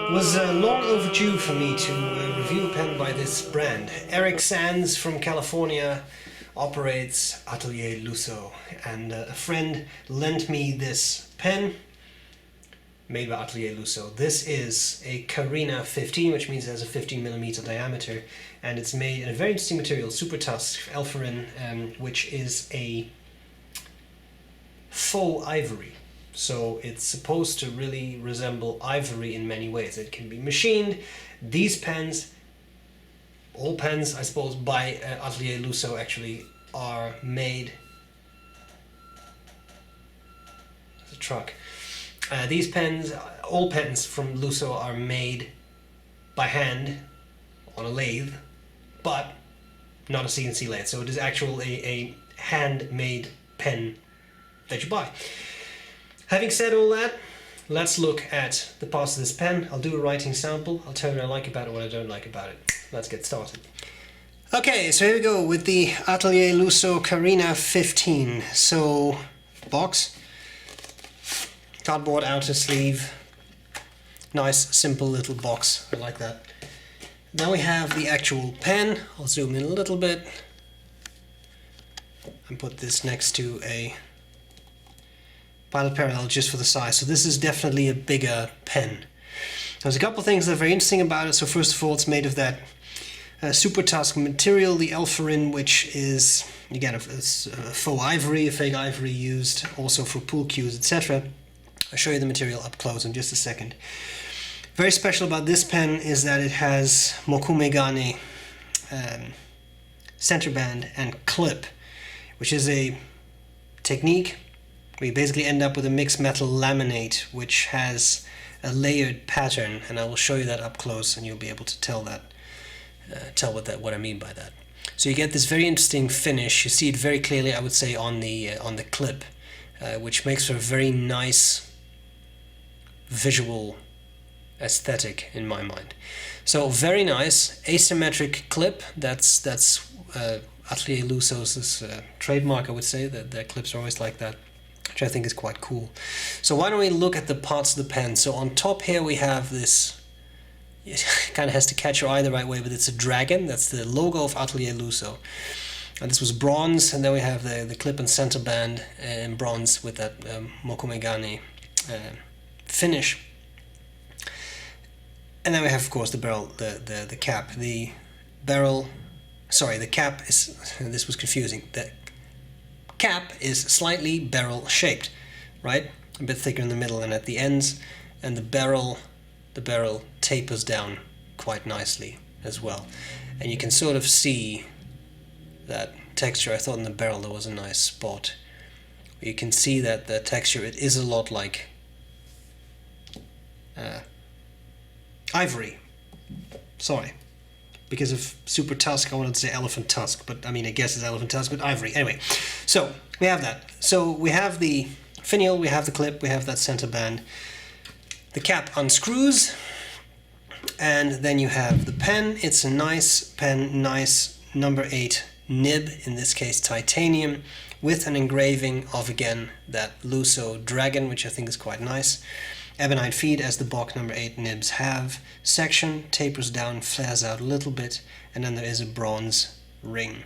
It was long overdue for me to review a pen by this brand. Eric Sands from California operates Atelier Lusso, and a friend lent me this pen made by Atelier Lusso. This is a Carina 15, which means it has a 15mm diameter, and it's made in a very interesting material, Super Tusk Elferin, which is a faux ivory. So it's supposed to really resemble ivory in many ways. It can be machined. These pens, all pens I suppose by Atelier Lusso actually, are made... There's a truck. These pens, all pens from Lusso are made by hand on a lathe, but not a CNC lathe. So it is actually a handmade pen that you buy. Having said all that, let's look at the parts of this pen. I'll do a writing sample. I'll tell you what I like about it, what I don't like about it. Let's get started. Okay, so here we go with the Atelier Lusso Carina 15. So, box, cardboard outer sleeve, nice simple little box, I like that. Now we have the actual pen. I'll zoom in a little bit and put this next to a pilot parallel just for the size. So this is definitely a bigger pen. There's a couple of things that are very interesting about it. So first of all, it's made of that Super Tusk material, the Elferin, which is again a faux ivory, a fake ivory used also for pool cues, etc. I'll show you the material up close in just a second. Very special about this pen is that it has mokumegane center band and clip, which is a technique where you basically end up with a mixed metal laminate which has a layered pattern, and I will show you that up close and you'll be able to tell what I mean by that. So you get this very interesting finish. You see it very clearly, I would say, on the clip, which makes for a very nice visual aesthetic in my mind. So very nice asymmetric clip. That's Atelier Lusso's trademark, I would say, that their clips are always like that, which I think is quite cool. So why don't we look at the parts of the pen. So on top here we have this, it kind of has to catch your eye the right way, but it's a dragon. That's the logo of Atelier Lusso. And this was bronze, and then we have the clip and center band in bronze with that mokumegane finish. And then we have, of course, the barrel, the cap. The cap is, this was confusing. The cap is slightly barrel shaped, right? A bit thicker in the middle and at the ends, and the barrel tapers down quite nicely as well. And you can sort of see that texture. I thought in the barrel there was a nice spot. You can see that the texture, it is a lot like ivory. Sorry. Because of Super Tusk, I wanted to say elephant tusk, but I mean, I guess it's elephant tusk, but ivory. Anyway, so we have that. So we have the finial, we have the clip, we have that center band. The cap unscrews, and then you have the pen. It's a nice pen, nice number 8 nib, in this case titanium, with an engraving of, again, that Lusso dragon, which I think is quite nice. Ebonite feed, as the Bock number 8 nibs have. Section tapers down, flares out a little bit, and then there is a bronze ring.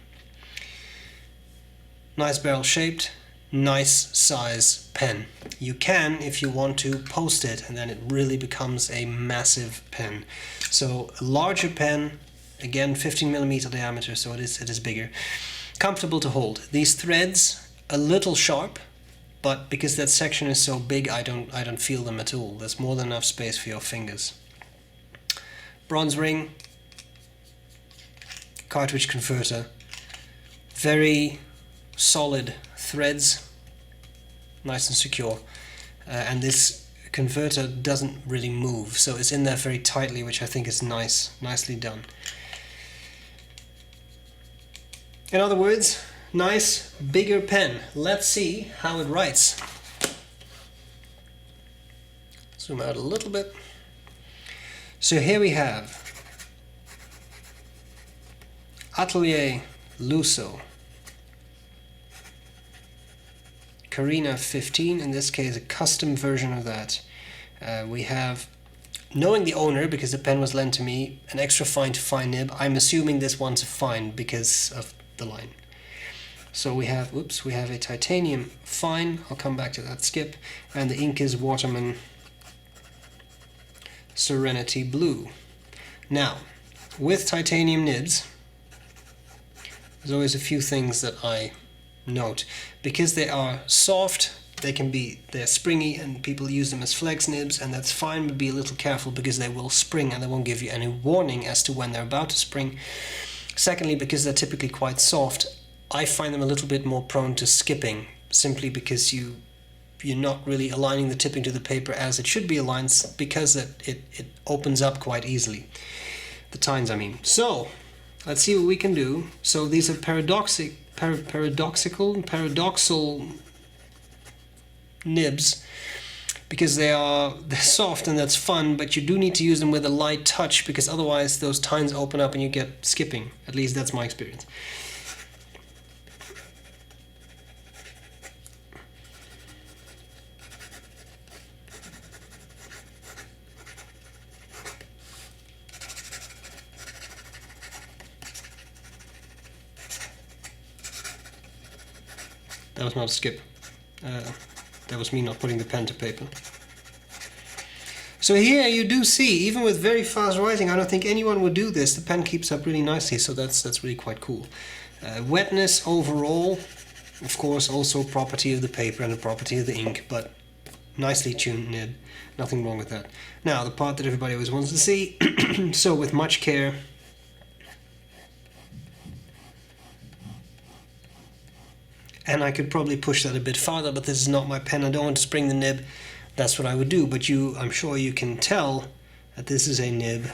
Nice barrel shaped, nice size pen. You can, if you want to, post it, and then it really becomes a massive pen. So a larger pen, again 15mm diameter, so it is bigger. Comfortable to hold. These threads, a little sharp, but because that section is so big, I don't feel them at all. There's more than enough space for your fingers. Bronze ring, cartridge converter, very solid threads, nice and secure, and this converter doesn't really move, so it's in there very tightly, which I think is nicely done. In other words, nice bigger pen. Let's see how it writes. Zoom out a little bit. So here we have Atelier Lusso Carina 15, in this case a custom version of that. We have knowing the owner, because the pen was lent to me, an extra fine to fine nib, I'm assuming this one's a fine because of the line. So we have, we have a titanium fine, I'll come back to that, skip, and the ink is Waterman Serenity Blue. Now, with titanium nibs, there's always a few things that I note. Because they are soft, they're springy, and people use them as flex nibs, and that's fine, but be a little careful because they will spring and they won't give you any warning as to when they're about to spring. Secondly, because they're typically quite soft, I find them a little bit more prone to skipping, simply because you're not really aligning the tipping to the paper as it should be aligned, because it opens up quite easily. The tines, I mean. So, let's see what we can do. So these are paradoxal nibs, because they're soft, and that's fun, but you do need to use them with a light touch, because otherwise those tines open up and you get skipping. At least that's my experience. That was not a skip. That was me not putting the pen to paper. So here you do see, even with very fast writing, I don't think anyone would do this. The pen keeps up really nicely, so that's really quite cool. Wetness overall, of course, also property of the paper and a property of the ink, but nicely tuned nib. Nothing wrong with that. Now, the part that everybody always wants to see. So with much care, and I could probably push that a bit farther, but this is not my pen. I don't want to spring the nib. That's what I would do, but I'm sure you can tell that this is a nib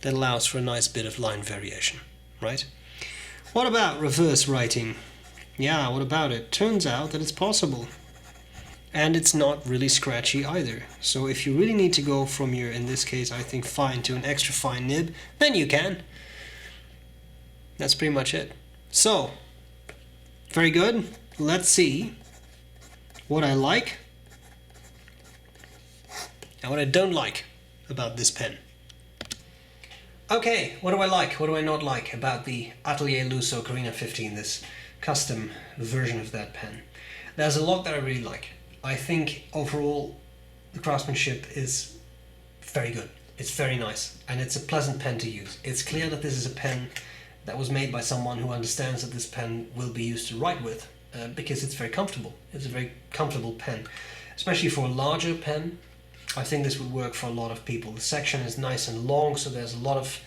that allows for a nice bit of line variation, right? What about reverse writing? Yeah, what about it? Turns out that it's possible. And it's not really scratchy either. So if you really need to go from your, in this case, I think fine to an extra fine nib, then you can. That's pretty much it. So, very good. Let's see what I like and what I don't like about this pen. Okay, what do I like? What do I not like about the Atelier Lusso Carina 15, this custom version of that pen? There's a lot that I really like. I think overall the craftsmanship is very good. It's very nice, and it's a pleasant pen to use. It's clear that this is a pen that was made by someone who understands that this pen will be used to write with, because it's very comfortable. It's a very comfortable pen, especially for a larger pen. I think this would work for a lot of people. The section is nice and long, so there's a lot of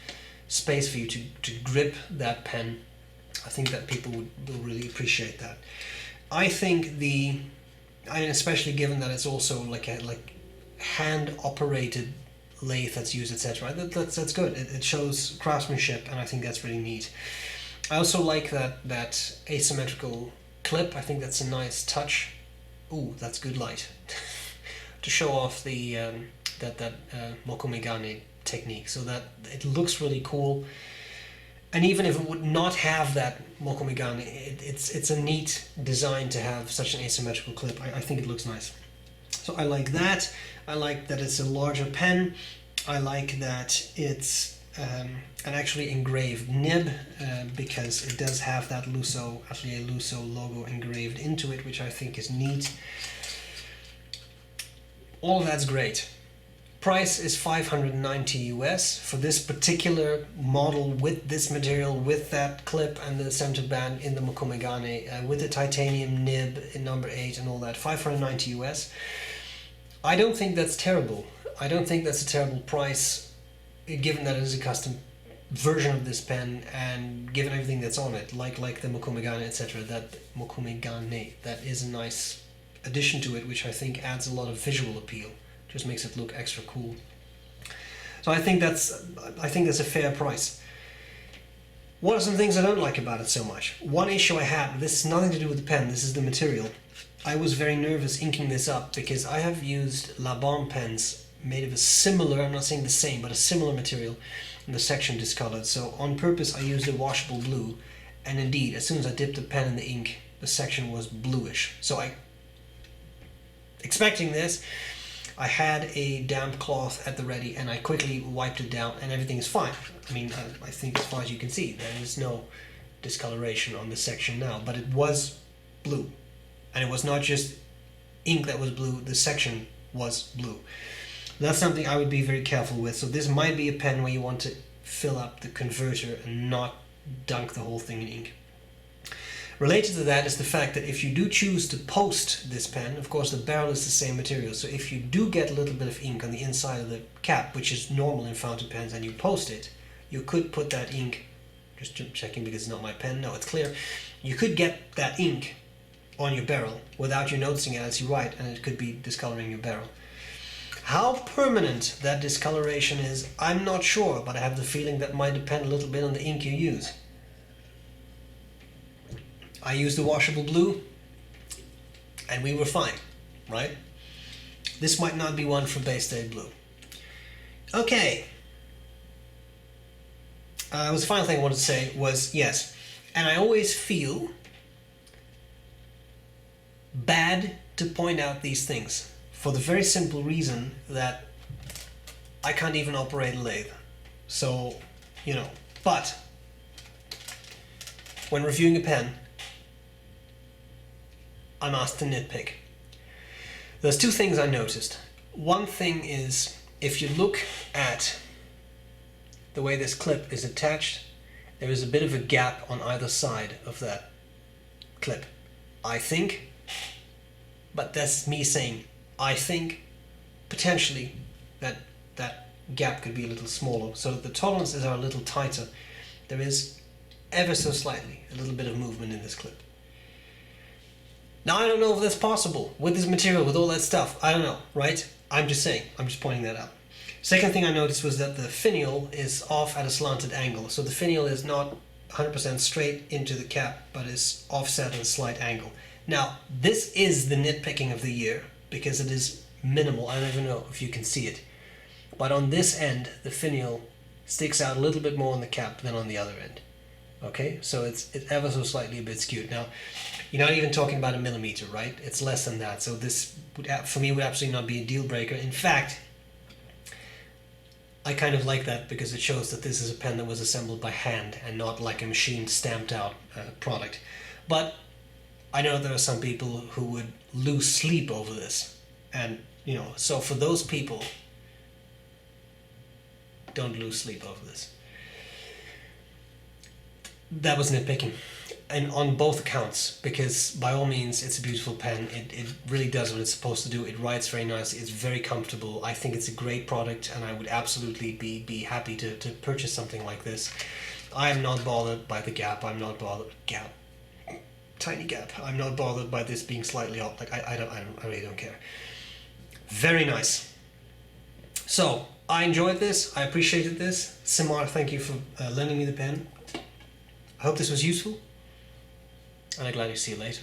space for you to grip that pen. I think that people will really appreciate that. I think especially given that it's also like hand-operated lathe that's used, etc. That's good. It shows craftsmanship, and I think that's really neat. I also like that asymmetrical clip. I think that's a nice touch. Ooh, that's good light. To show off the mokomegane technique, so that it looks really cool. And even if it would not have that mokomegane, it's a neat design to have such an asymmetrical clip. I think it looks nice. So I like that. I like that it's a larger pen. I like that it's an actually engraved nib, because it does have that Atelier Lusso logo engraved into it, which I think is neat. All of that's great. Price is $590 US for this particular model, with this material, with that clip and the center band in the mokomegane, with the titanium nib in number 8 and all that. $590 US. I don't think that's terrible. I don't think that's a terrible price, given that it is a custom version of this pen, and given everything that's on it, like the mokomegane, etc. That mokomegane, that is a nice addition to it, which I think adds a lot of visual appeal. Just makes it look extra cool. So I think that's a fair price. What are some things I don't like about it so much? One issue I had, this has nothing to do with the pen, this is the material. I was very nervous inking this up, because I have used La Bombe pens made of a similar, I'm not saying the same, but a similar material, and the section discolored. So on purpose I used a washable blue, and indeed, as soon as I dipped the pen in the ink, the section was bluish. So expecting this. I had a damp cloth at the ready and I quickly wiped it down and everything is fine. I mean, I think as far as you can see, there is no discoloration on this section now, but it was blue. And it was not just ink that was blue, the section was blue. That's something I would be very careful with. So this might be a pen where you want to fill up the converter and not dunk the whole thing in ink. Related to that is the fact that if you do choose to post this pen, of course the barrel is the same material, so if you do get a little bit of ink on the inside of the cap, which is normal in fountain pens, and you post it, you could put that ink, just checking because it's not my pen, no, it's clear, you could get that ink on your barrel without you noticing it as you write, and it could be discoloring your barrel. How permanent that discoloration is, I'm not sure, but I have the feeling that might depend a little bit on the ink you use. I used the washable blue and we were fine, right? This might not be one for Bay State Blue. Okay. The final thing I wanted to say was, yes, and I always feel bad to point out these things for the very simple reason that I can't even operate a lathe. So, you know, but when reviewing a pen, I'm asked to nitpick. There's two things I noticed. One thing is, if you look at the way this clip is attached, there is a bit of a gap on either side of that clip. I think, but that's me saying, I think potentially that gap could be a little smaller, so that the tolerances are a little tighter. There is ever so slightly a little bit of movement in this clip. Now, I don't know if that's possible with this material, with all that stuff. I don't know, right? I'm just saying. I'm just pointing that out. Second thing I noticed was that the finial is off at a slanted angle. So the finial is not 100% straight into the cap, but is offset at a slight angle. Now, this is the nitpicking of the year because it is minimal. I don't even know if you can see it. But on this end, the finial sticks out a little bit more on the cap than on the other end. Okay, so it's ever so slightly a bit skewed. Now, you're not even talking about a millimeter, right? It's less than that. So this, for me, would absolutely not be a deal breaker. In fact, I kind of like that because it shows that this is a pen that was assembled by hand and not like a machine stamped out product. But I know there are some people who would lose sleep over this. And, you know, so for those people, don't lose sleep over this. That was nitpicking, and on both accounts, because by all means it's a beautiful pen. It really does what it's supposed to do. It writes very nicely, it's very comfortable. I think it's a great product and I would absolutely be happy to purchase something like this. I am not bothered by the gap. I'm not bothered, tiny gap. I'm not bothered by this being slightly off. Like I really don't care. Very nice. So I enjoyed this, I appreciated this. Simar, thank you for lending me the pen. I hope this was useful, and I'm glad to see you later.